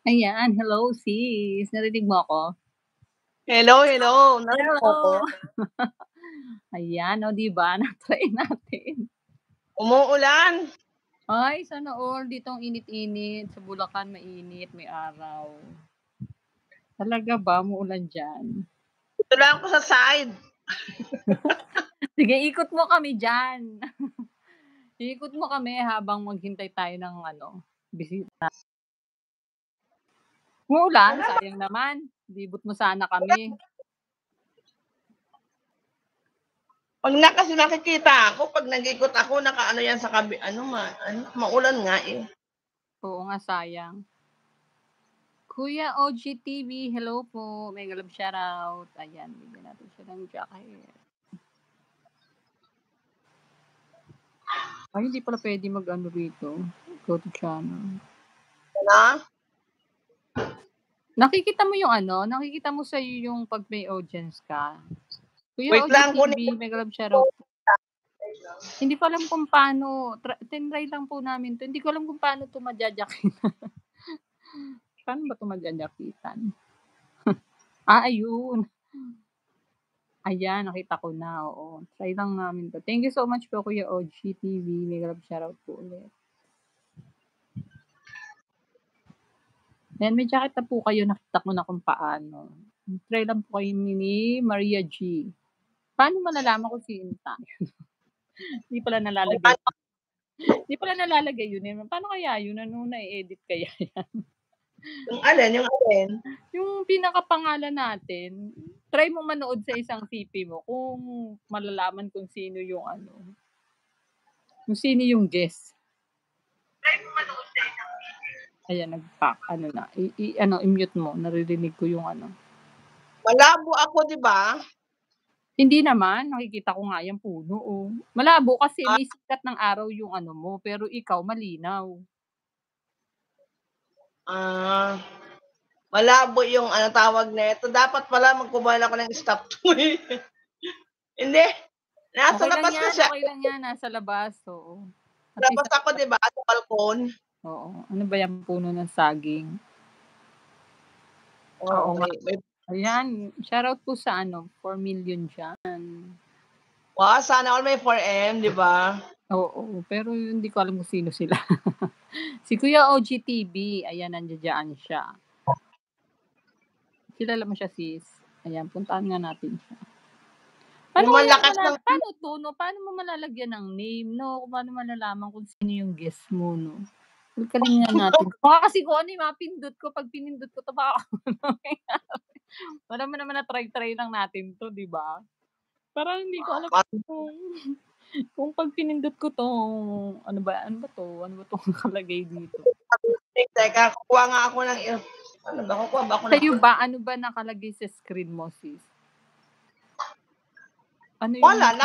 Ayan, hello sis, narinig mo ako? Hello, hello. Narinig mo ako? Hello. Ayan, oh, 'di ba na-try natin. Umuulan. Ay, sana all. Dito ang init-init. Sa Bulacan mainit, may araw. Talaga ba umuulan diyan? Dito lang ako sa side. Sige, ikot mo kami diyan. Ikot mo kami habang maghintay tayo ng ano, bisita. Umuulan, Wala ba? sayang naman. Libot mo sana kami. 'Pag na kasi nakikita ako, 'pag nag-ikot ako, nakaano yan sa maulan nga eh. Oo nga, sayang. Kuya OG TV, hello po. Mega love shoutout. Ayan, bigyan natin siya ng jacket. Ay, hindi pala pwede mag-ano rito. Go to channel. Na? Nakikita mo yung ano, nakikita mo sa'yo yung 'pag may audience ka. Kuya Wait OG lang, kunin ko. TV, mega love shoutout. Hindi ko alam kung paano, tinry lang po namin 'to. Hindi ko alam kung paano 'to majajakitan. Paano ba 'to majajakitan? Ayun. Ayan, nakita ko na, oo. Try lang namin 'to. Thank you so much po Kuya OG TV, mega love shoutout po ulit. Ayan, may jacket na po kayo, nakita ko na kung paano. Try lang po kayo ni Maria G. Paano malalaman kung sino tayo? Di pala nalalagay. Di pala nalalagay yun, eh. Paano kaya yun? Ano na-e-edit kaya yan? Yung alin, yung alin? Yung pinakapangalan natin, try mong manood sa isang CP mo kung malalaman kung sino yung ano, kung sino yung guest. Try mo manood sa isang Ayan, ano na, ano, i-mute mo, naririnig ko yung ano. Malabo ako, 'di ba? Hindi naman, nakikita ko nga yang puno, oh. Malabo kasi Ah, may sikat ng araw yung ano mo, pero ikaw malinaw. ah, malabo yung ano tawag nito. Dapat pala magkumain ako ng stop toy. Hindi, nasa labas na siya. Okey lang yan, nasa labas, oo. At least Labas ako, 'di ba, sa balkon. oo, ano ba yang puno ng saging? Oo Oo, nga. may Ayan, shoutout po sa ano, 4,000,000 diyan. wow, sana all may 4M, 'di ba? Oo, pero hindi ko alam kung sino sila. Si Kuya OG TV, ayan nandiya-diyan siya. Kilala mo siya sis? Ayan, puntahan nga natin siya. Paano Yung kaya malakas ng paano 'to 'no, paano mo malalagyan ng name 'no, kung paano malalaman kung sino yung guest mo 'no? Kalkalin nga natin. Baka kasi kung ano yung mapindot ko, 'pag pinindot ko 'to baka kung ano mangyari. Alam mo naman na try-try lang natin 'to, 'di ba? Parang hindi ko alam kung kung 'pag pinindot ko 'to, ano ba 'to, ano ba 'tong nakalagay dito? teka, kukuha nga ako ng ano ba, kukuha ba ako ng Sa'yo ba, ano ba nakalagay sa screen mo sis? Ano yung wala,